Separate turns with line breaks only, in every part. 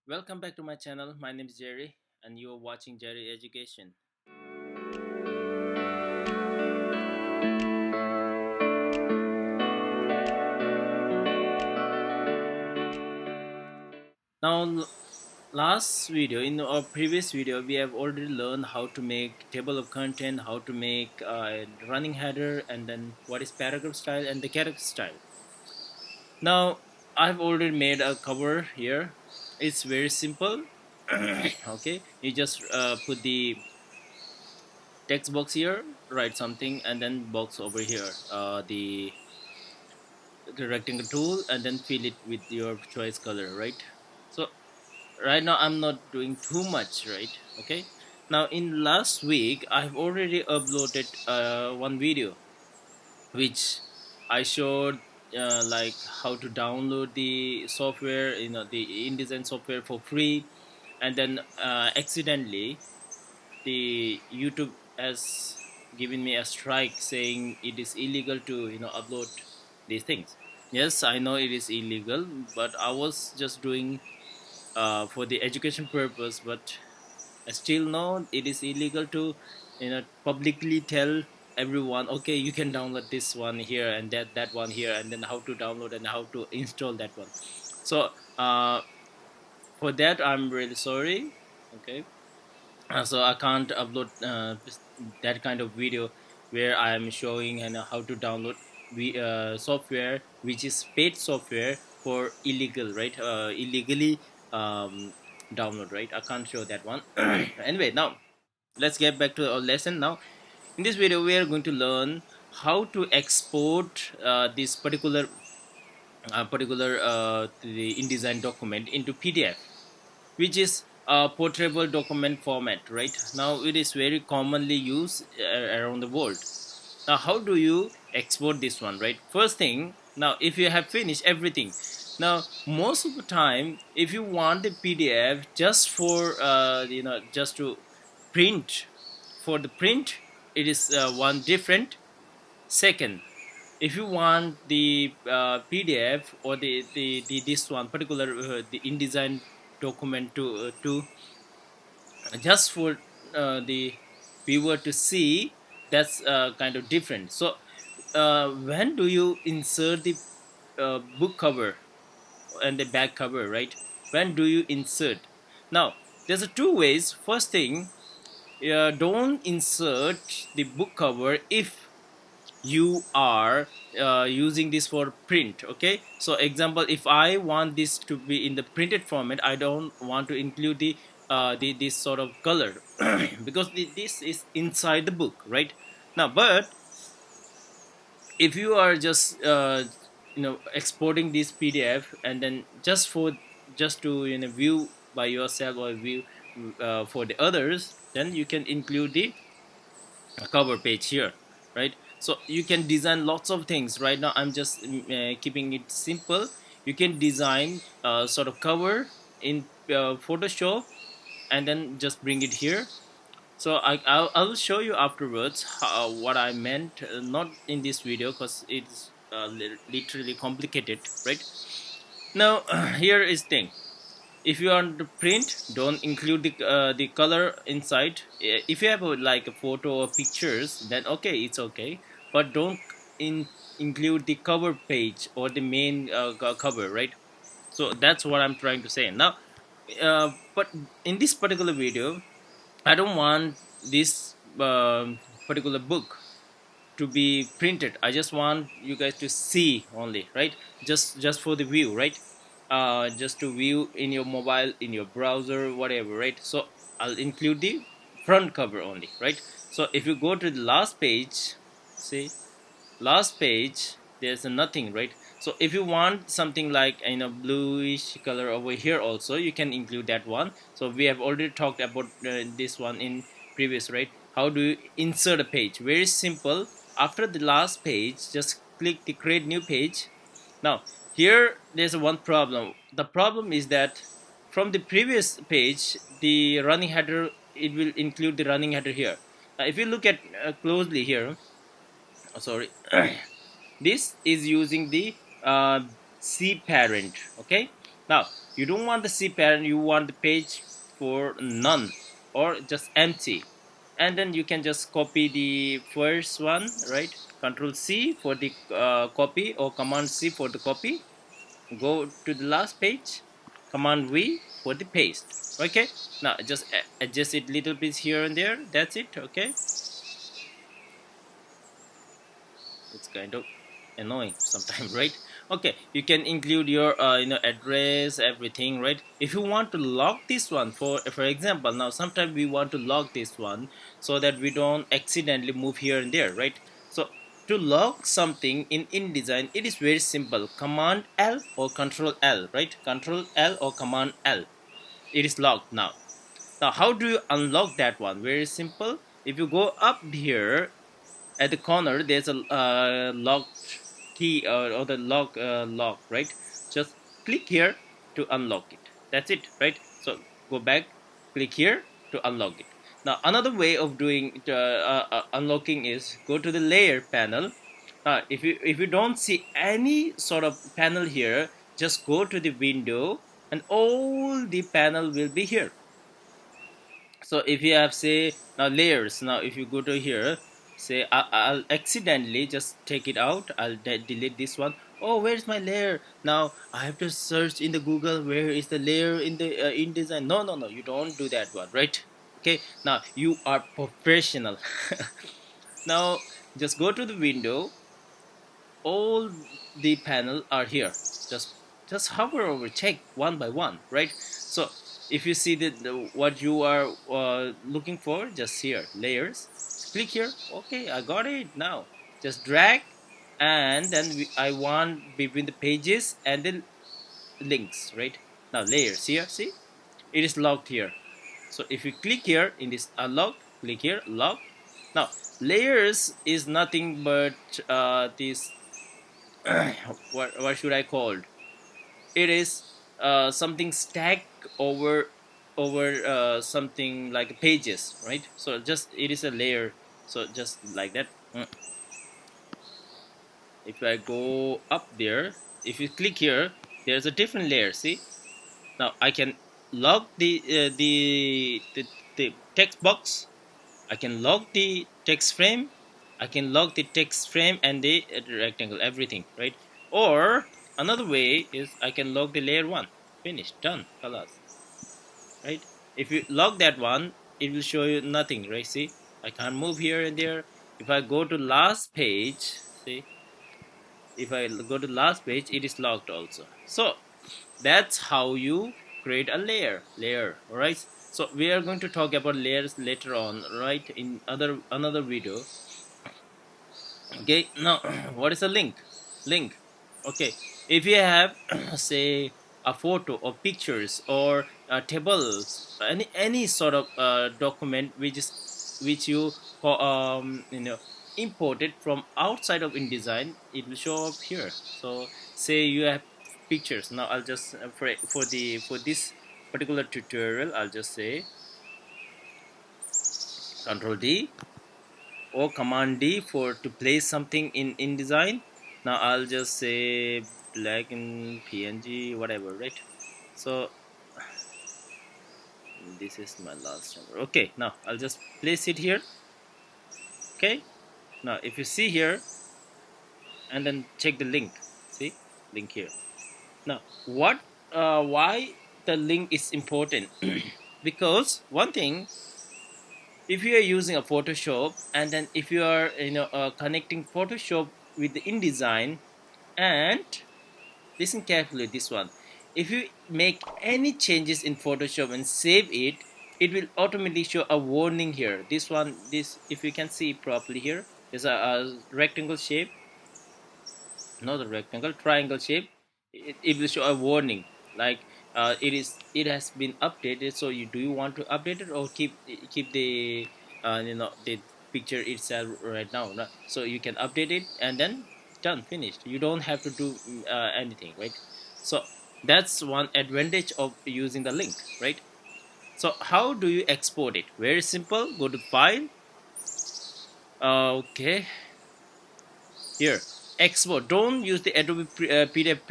Welcome back to my channel. My name is Jerry and you are watching Jerry Education. Now last video, in our previous video, we have already learned how to make table of content, how to make running header, and then what is paragraph style and the character style. Now I've already made a cover here. It's very simple. Okay, you just put the text box here, write something, and then box over here, the rectangle tool, and then fill it with your choice color, right? So right now I'm not doing too much, right? Okay, now in last week I've already uploaded one video which I showed like how to download the software, the InDesign software for free, and then accidentally the YouTube has given me a strike saying it is illegal to upload these things. Yes, I know it is illegal, but I was just doing for the education purpose. But I still know it is illegal to publicly tell everyone, okay, you can download this one here and that one here, and then how to download and how to install that one. So for that I'm really sorry. Okay, so I can't upload that kind of video where I am showing how to download software which is paid software for illegal, right? Illegally download, right? I can't show that one. Anyway, now let's get back to our lesson. Now in this video we are going to learn how to export this particular the InDesign document into PDF, which is a portable document format. Right now it is very commonly used around the world. Now how do you export this one? Right, first thing, now if you have finished everything, now most of the time if you want the PDF just for just to print, for the print it is one different. Second, if you want the PDF or the this one particular the InDesign document to just for the viewer to see, that's kind of different. So when do you insert the book cover and the back cover, right? When do you insert? Now there's a two ways. First thing, don't insert the book cover if you are using this for print. Okay, so example, if I want this to be in the printed format, I don't want to include the this sort of color because this is inside the book, right? Now but if you are just exporting this PDF and then just to view by yourself or view for the others, then you can include the cover page here, right? So you can design lots of things. Right now I'm just keeping it simple. You can design sort of cover in Photoshop and then just bring it here. So I'll show you afterwards what I meant, not in this video because it's literally complicated, right? Now here is thing, if you want to print, don't include the color inside. If you have like a photo or pictures, then okay, it's okay, but don't include the cover page or the main cover, right? So that's what I'm trying to say now. But in this particular video I don't want this particular book to be printed. I just want you guys to see only, right? Just for the view, right? Just to view in your mobile, in your browser, whatever, right? So I'll include the front cover only, right? So if you go to the last page, see, last page, there's nothing, right? So if you want something like bluish color over here also, you can include that one. So we have already talked about this one in previous, right? How do you insert a page? Very simple. After the last page, just click the create new page. Now here there's one problem. The problem is that from the previous page, the running header, it will include the running header here. Now if you look at closely here, oh, sorry, this is using the C parent. Okay, now You don't want the C parent, you want the page for none or just empty. And then you can just copy the first one, right? Control C for the copy, or Command C for the copy. Go to the last page, Command V for the paste. Okay, now just adjust it little bit here and there. That's it. Okay, it's kind of annoying sometimes, right? Okay, you can include your address, everything, right? If you want to lock this one, for example, now sometimes we want to lock this one so that we don't accidentally move here and there, right? So to lock something in InDesign, it is very simple. Command L or Control L, right? Control L or Command L. It is locked now. Now how do you unlock that one? Very simple. If you go up here at the corner, there's a lock key, or the lock, right? Just click here to unlock it. That's it, right? So go back, click here to unlock it. Now another way of doing unlocking is go to the layer panel. If you don't see any sort of panel here, just go to the window and all the panel will be here. So if you have, say, now layers, now if you go to here, say I'll accidentally just take it out, I'll delete this one. Oh, where's my layer? Now I have to search in the Google, where is the layer in the InDesign. No, no, no, you don't do that one, right? Okay, now you are professional. Now just go to the window, all the panel are here. Just hover over, check one by one, right? So if you see what you are looking for, just here, layers, click here. Okay, I got it. Now just drag, and then I want between the pages and the links, right? Now layers here, see, it is locked here. So if you click here in this unlock, click here, lock. Now layers is nothing but this what should I call it? It is something stack over something like pages, right? So just it is a layer. So just like that. If I go up there, if you click here, there's a different layer. See, now I can lock the text box. I can lock the text frame. I can lock the text frame and the rectangle, everything, right? Or another way is I can lock the layer one. Finished, done, kalas, right? If you lock that one, it will show you nothing, right? See, I can't move here and there. If I go to last page, see, if I go to last page, it is locked also. So that's how you create a layer, all right? So we are going to talk about layers later on, right, in another video. Okay, now what is a link? Okay, if you have say a photo or pictures or tables, any sort of document which you imported from outside of InDesign, it will show up here. So say you have pictures. Now I'll just for this particular tutorial, I'll just say Control D or Command D for to place something in InDesign. Now I'll just say black in PNG, whatever, right? So this is my last number. Okay, now I'll just place it here. Okay, now if you see here, and then check the link. See, link here. Now why the link is important? Because one thing, if you are using a Photoshop, and then if you are connecting Photoshop with the InDesign, and listen carefully this one, if you make any changes in Photoshop and save it, it will automatically show a warning here. This one, this, if you can see properly here, is a rectangle shape, not a rectangle, triangle shape. It will show a warning like it has been updated. So do you want to update it or keep the picture itself right now, no? So you can update it and then done, finished. You don't have to do anything, right? So that's one advantage of using the link, right? So how do you export it? Very simple. Go to file. Okay, here, export. Don't use the Adobe PDF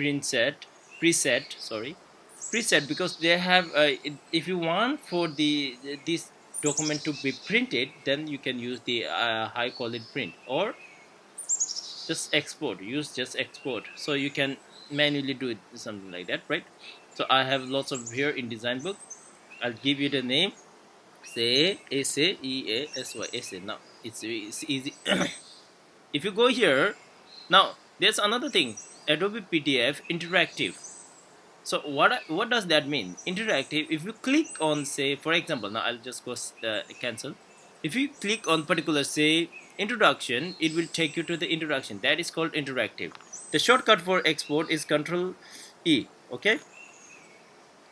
preset, sorry. preset because they have if you want for the this document to be printed, then you can use the high quality print, or just export, use just export, so you can manually do it, something like that, right? So I have lots of here in design book. I'll give you the name, say essay, essay. Now it's easy. If you go here, now there's another thing, Adobe PDF interactive. So what does that mean, interactive? If you click on, say for example, now I'll just go cancel. If you click on particular, say introduction, it will take you to the introduction. That is called interactive. The shortcut for export is Control E, okay,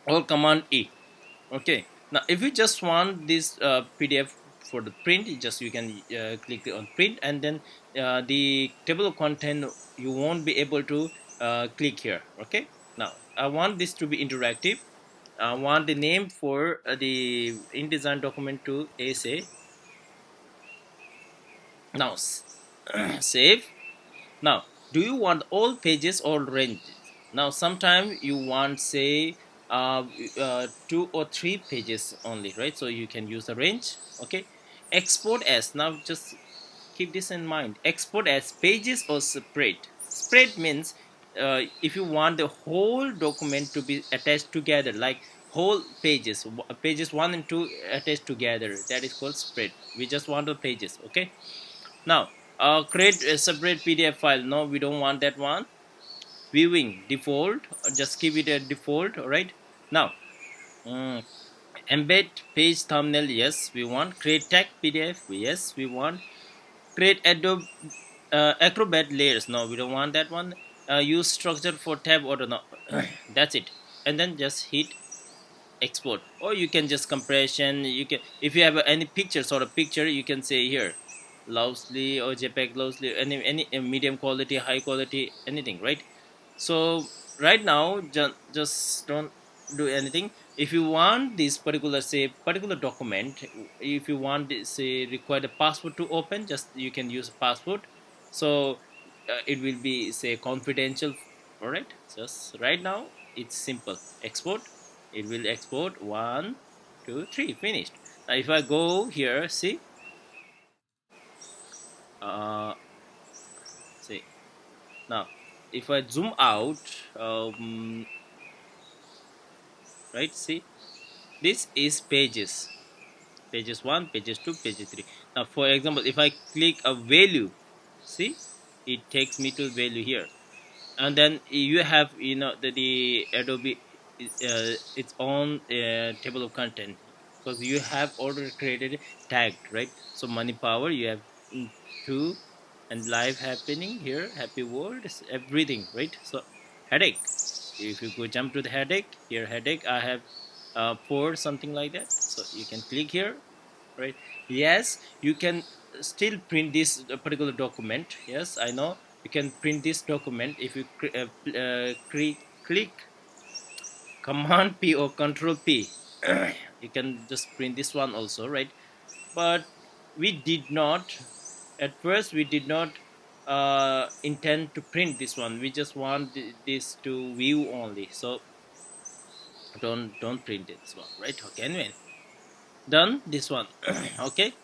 or Command E. Okay, now if you just want this PDF for the print, you can click on print, and then the table of content, you won't be able to click here. Okay, now I want this to be interactive. I want the name for the InDesign document to essay. Now save. Now, do you want all pages or ranges? Now, sometimes you want, say, 2 or 3 pages only, right? So you can use the range. Okay, export as. Now, just keep this in mind. Export as pages or spread. Spread means if you want the whole document to be attached together, like whole pages, pages 1 and 2 attached together. That is called spread. We just want the pages. Okay. Now, create a separate PDF file. No, we don't want that one. Viewing default, just keep it at default. All right. Now, mm, embed page thumbnail. Yes, we want. Create tag PDF. Yes, we want. Create Adobe Acrobat layers. No, we don't want that one. Use structure for tab order. No, that's it. And then just hit export, or you can just compression. You can, if you have any pictures or a picture, you can say here loosely or jpeg loosely, any medium quality, high quality, anything, right? So right now just don't do anything. If you want this particular, say particular document, if you want say require the password to open, just you can use a password. So it will be say confidential. All right, just right now it's simple. Export, it will export 1 2 3, finished. Now if I go here, see, uh see, now if I zoom out, right, see, this is pages, pages 1, pages 2, pages 3. Now for example, if I click a value, see, it takes me to value here. And then you have, the Adobe its own table of content, because you have already created tagged, right? So money power, you have, two, and life happening here, happy world, everything, right? So headache, if you go jump to the headache here, headache, I have for something like that, so you can click here, right? Yes, you can still print this particular document. Yes, I know you can print this document if you click command P or control P. You can just print this one also, right? But we did not, at first we did not intend to print this one. We just want this to view only, so don't print this one, right? Okay, anyway, done this one. Okay,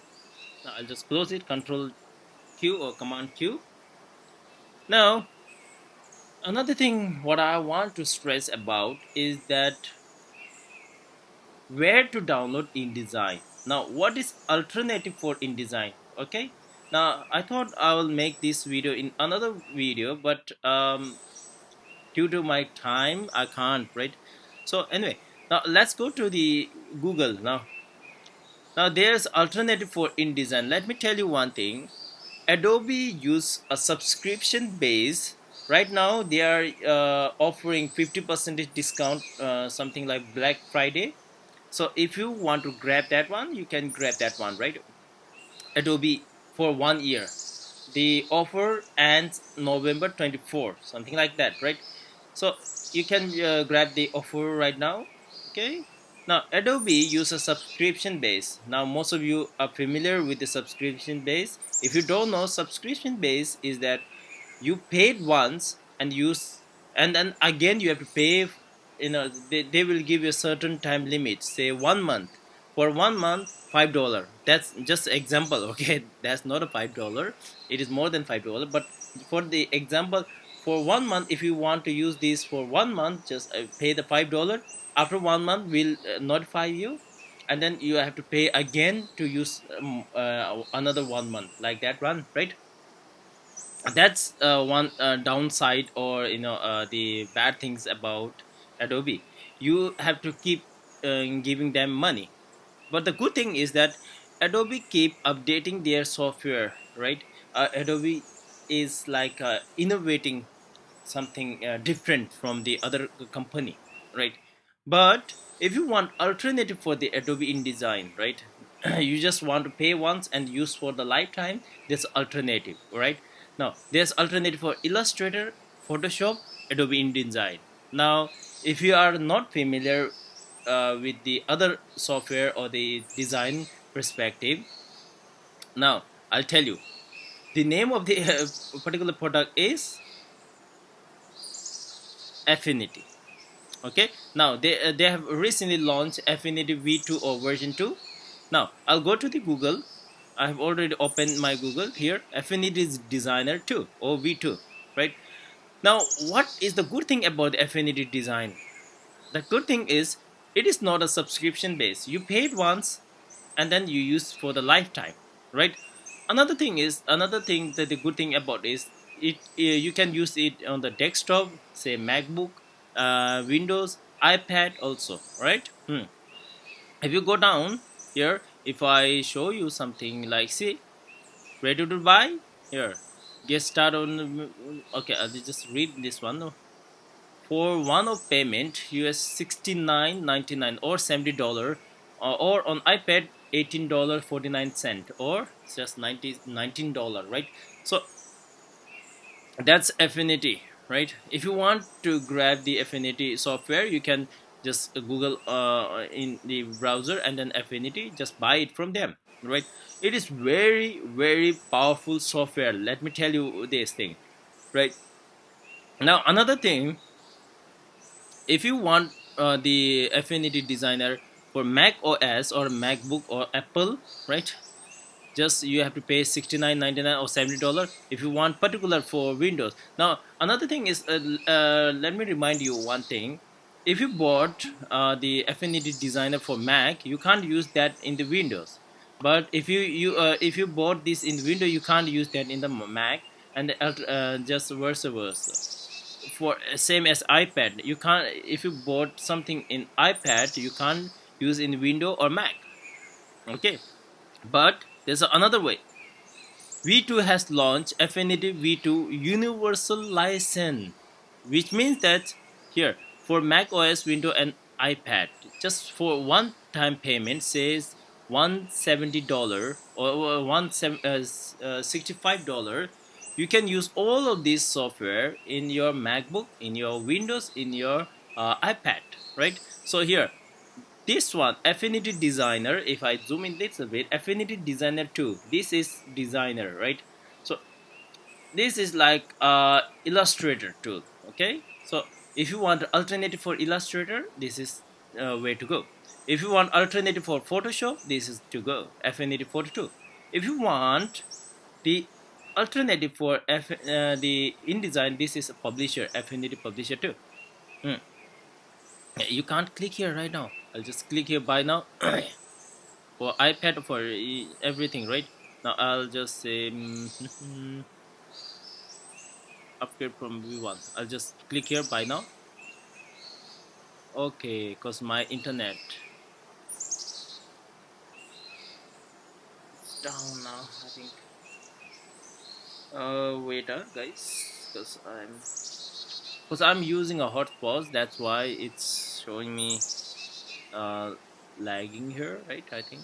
now I'll just close it, control Q or command Q. Now another thing what I want to stress about is that where to download InDesign. Now what is alternative for InDesign? Okay, now I thought I will make this video in another video, but due to my time I can't, right? So anyway, now let's go to the Google. Now there's alternative for InDesign. Let me tell you one thing. Adobe use a subscription base. Right now they are offering 50% discount, something like Black Friday. So if you want to grab that one, you can grab that one, right? Adobe for 1 year. The offer ends November 24, something like that, right? So you can grab the offer right now. Okay, now Adobe uses subscription base. Now most of you are familiar with the subscription base. If you don't know, subscription base is that you paid once and use, and then again you have to pay they will give you a certain time limit, say 1 month. For 1 month, $5. That's just example. Okay, that's not a $5, it is more than $5. But for the example, for 1 month, if you want to use this for 1 month, just pay the $5. After 1 month, we'll notify you, and then you have to pay again to use another 1 month, like that run, right? That's one downside, or the bad things about Adobe. You have to keep giving them money. But the good thing is that Adobe keep updating their software, right? Adobe is like innovating something different from the other company, right? But if you want alternative for the Adobe InDesign, right, you just want to pay once and use for the lifetime, there's alternative, right? Now there's alternative for Illustrator, Photoshop, Adobe InDesign. Now if you are not familiar with the other software or the design perspective, now I'll tell you the name of the particular product is Affinity. Okay, now they have recently launched Affinity v2 or version 2. Now I'll go to the Google. I have already opened my Google here. Affinity Designer 2 or v2, right? Now what is the good thing about the Affinity Design? The good thing is it is not a subscription base. You paid once and then you use for the lifetime, right? Another thing that the good thing about is it you can use it on the desktop, say MacBook, Windows, iPad also, right? If you go down here, if I show you something like, see, ready to buy here, get started on. Okay, I'll just read this one. For one of payment, US 69.99 or $70, or on iPad $18.49, or just $19, right? So that's Affinity, right? If you want to grab the Affinity software, you can just Google in the browser and then Affinity, just buy it from them, right? It is very very powerful software, let me tell you this thing, right? Now another thing, if you want the Affinity Designer for Mac OS or MacBook or Apple, right, just you have to pay 69.99 or $70 if you want particular for Windows. Now another thing is, let me remind you one thing. If you bought the Affinity Designer for Mac, you can't use that in the Windows. But if you bought this in Windows, you can't use that in the Mac, and just vice versa. For same as iPad, you can't, if you bought something in iPad, you can't use in Window or Mac. Okay, but there's another way. V2 has launched Affinity V2 Universal License, which means that here for Mac OS, Windows, and iPad, just for one-time payment, says $170 or $65, you can use all of this software in your MacBook, in your Windows, in your iPad, right? So here this one, Affinity Designer, if I zoom in little bit, Affinity Designer 2, this is Designer, right? So this is like Illustrator tool, okay? So if you want alternative for Illustrator, this is way to go. If you want alternative for Photoshop, this is to go, Affinity Photo 2. If you want the alternative for the InDesign, this is a publisher, Affinity Publisher 2. Hmm. You can't click here right now. I'll just click here buy now. For iPad, for everything, right? Now I'll just say upgrade from V1. I'll just click here buy now. Okay, because my internet is down now, I think. Wait, guys, because I'm using a hotspot. That's why it's showing me uh, lagging here, right? I think.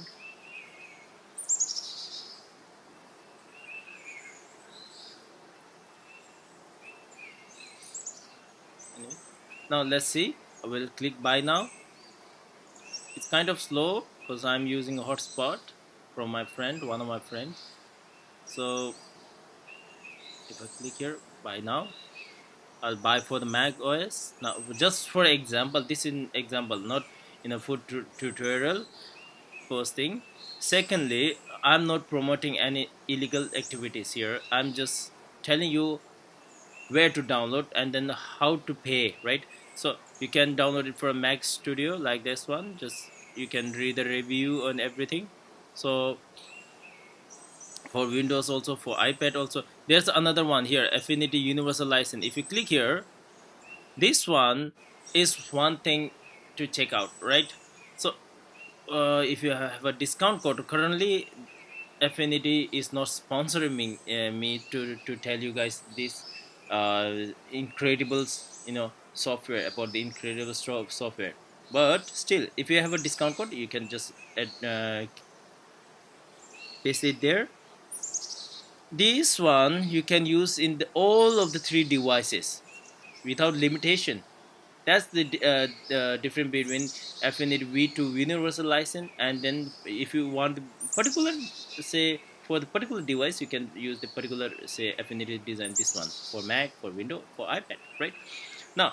Anyway. Now let's see. I will click buy now. It's kind of slow because I'm using a hotspot from my friend, one of my friends. So if I click here buy now, I'll buy for the Mac OS. Now, just for example, this in example, not in a tutorial posting. Secondly, I'm not promoting any illegal activities here. I'm just telling you where to download and then how to pay, right? So you can download it from Mac Studio like this one. Just you can read the review on everything. So for Windows also, for iPad also, there's another one here, Affinity Universal License. If you click here, this one is one thing to check out, right? So if you have a discount code, currently Affinity is not sponsoring me to tell you guys this incredible software, about the incredible software. But still, if you have a discount code, you can just paste it there. This one you can use in all of the three devices without limitation. That's the difference between Affinity V2 universal license, and then if you want the particular, say for the particular device, you can use the particular, say, Affinity design. This one for Mac, for Windows, for iPad, right? Now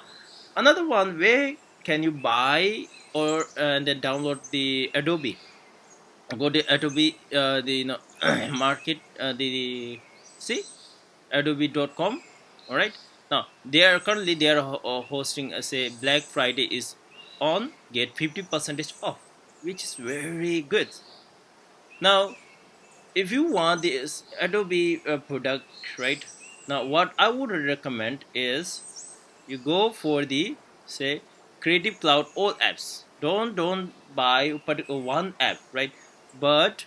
another one, where can you buy or and then download the Adobe. Go to Adobe, the market, the see adobe.com. All right, now they are currently they are hosting, say, Black Friday is on, get 50% off, which is very good. Now if you want this Adobe product, right, now what I would recommend is you go for the, say, Creative Cloud all apps. Don't buy particular one app, right? But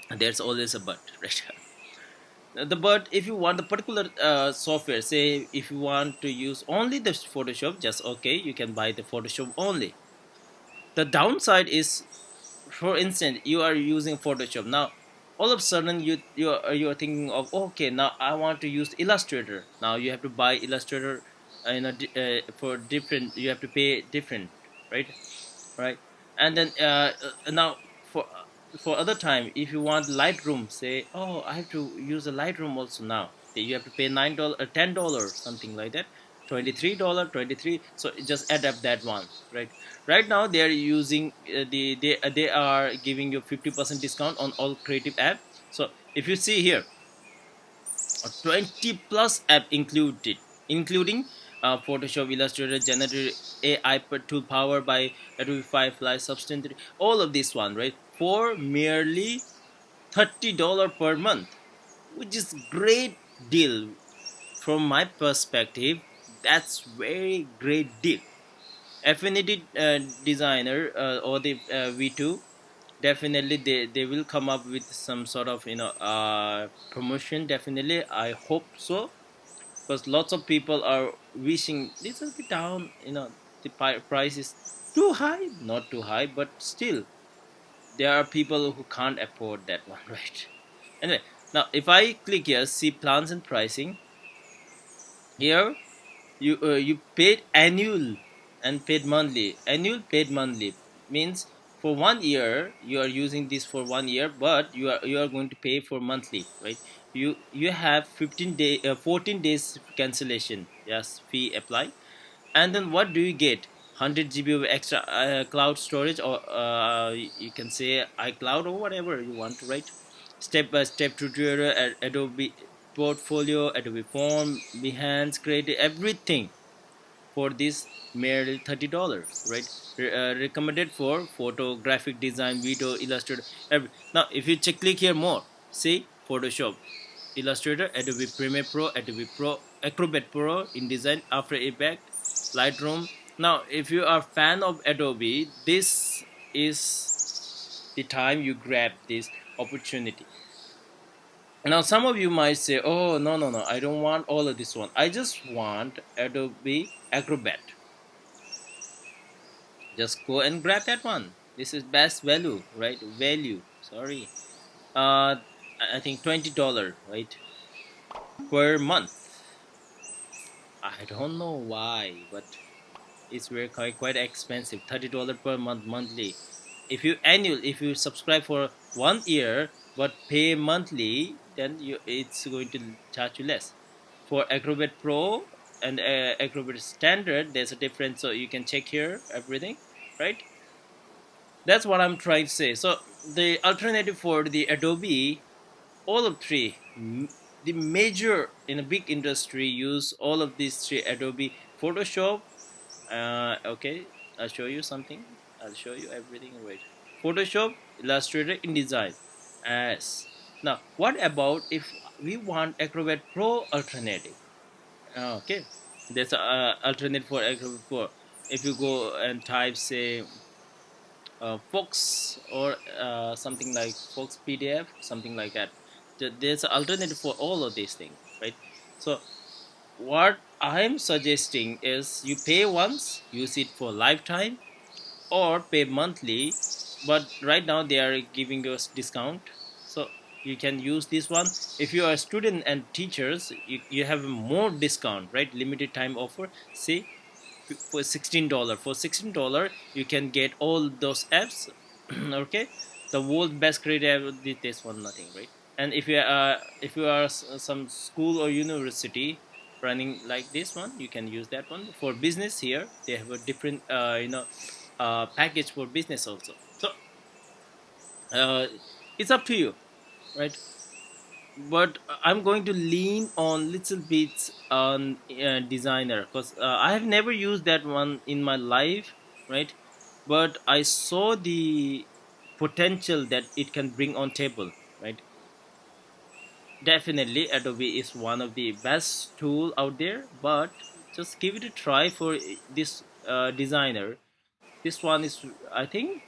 there's always a but, right? The but if you want the particular software, say if you want to use only the Photoshop, just okay, you can buy the Photoshop only. The downside is, for instance, you are using Photoshop now, all of a sudden you are thinking of, okay, now I want to use Illustrator. Now you have to buy Illustrator, for different, you have to pay different, right? Right. And then now for other time, if you want Lightroom, say, oh, I have to use a Lightroom also. Now you have to pay $9, $10, something like that, $23, 23. So just add up that one, right? Right now they are using they are giving you 50% discount on all creative app. So if you see here, 20 plus app included, including Photoshop, Illustrator, Generator, AI tool powered by Adobe Firefly, Substance, all of this one, right? For merely $30 per month, which is great deal from my perspective. That's very great deal. Affinity designer, or the V2, definitely they will come up with some sort of promotion. Definitely, I hope so, because lots of people are wishing little bit down. The price is too high, not too high, but still there are people who can't afford that one, right? Anyway, now if I click here, see plans and pricing, here you paid annual and paid monthly. Annual, paid monthly means for 1 year you are using this for 1 year, but you are going to pay for monthly, right? You have 14 days cancellation, yes, fee apply. And then what do you get? 100 GB of extra cloud storage, or you can say iCloud, or whatever you want to write. Step by step tutorial, Adobe portfolio, Adobe form, Behance, create everything for this merely $30, right? Recommended for photo, graphic design, video, illustrator, now if you click here more, see Photoshop, Illustrator, Adobe Premiere Pro, Adobe Pro, Acrobat Pro, InDesign, After Effects, Lightroom. Now if you are fan of Adobe, this is the time you grab this opportunity. Now some of you might say, oh, no, no, no, I don't want all of this one, I just want Adobe Acrobat. Just go and grab that one. This is best value, right? Value, sorry. I think $20, right, per month. I don't know why, but it's very quite expensive. $30 per month monthly. If you subscribe for 1 year but pay monthly, then it's going to charge you less. For Acrobat Pro, and Acrobat Standard, there's a difference. So you can check here everything, right? That's what I'm trying to say. So the alternative for the Adobe, all of three, the major in a big industry use all of these three: Adobe Photoshop. Okay, I'll show you something. I'll show you everything. Right, Photoshop, Illustrator, InDesign. As now, what about if we want Acrobat Pro alternative? Okay, there's a alternative for Acrobat Pro. If you go and type, say, Fox or something like Fox PDF, something like that. There's an alternative for all of these things, right? So what I'm suggesting is you pay once, use it for lifetime, or pay monthly. But right now they are giving us discount, so you can use this one. If you are a student and teachers, you have more discount, right? Limited time offer. See, for $16 you can get all those apps. Okay, the world best creative did this one, nothing, right? And if you are some school or university running like this one, you can use that one. For business, here they have a different package for business also. So uh, it's up to you, right? But I'm going to lean on little bits on designer, because I have never used that one in my life, right? But I saw the potential that it can bring on table, right? Definitely Adobe is one of the best tool out there, but just give it a try for this designer. This one is, I think,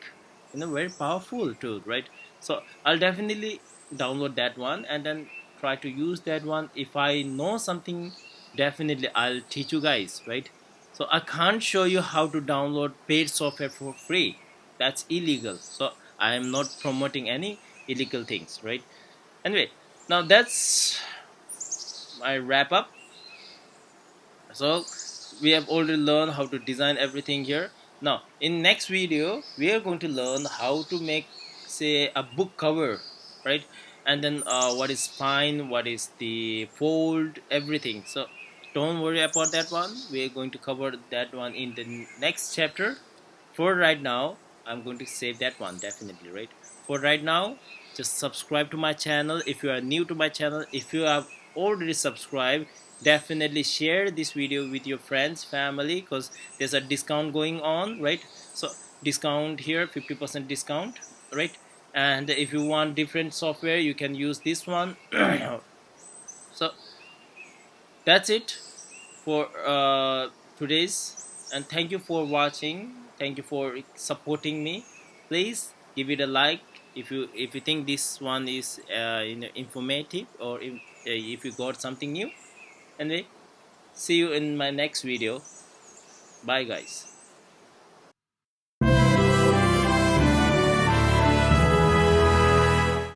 very powerful tool, right? So I'll definitely download that one and then try to use that one. If I know something, definitely I'll teach you guys, right? So I can't show you how to download paid software for free. That's illegal. So I am not promoting any illegal things, right? Anyway, now that's my wrap up. So we have already learned how to design everything here. Now in next video we are going to learn how to make, say, a book cover, right? And then what is spine, what is the fold, everything. So don't worry about that one, we are going to cover that one in the next chapter. For right now, I'm going to save that one, definitely, right? For right now, just subscribe to my channel if you are new to my channel. If you have already subscribed, definitely share this video with your friends, family, because there's a discount going on, right? So discount here, 50% discount, right? And if you want different software, you can use this one. So that's it for today's, and thank you for watching, thank you for supporting me. Please give it a like if you think this one is informative, or if you got something new. Anyway, see you in my next video. Bye guys.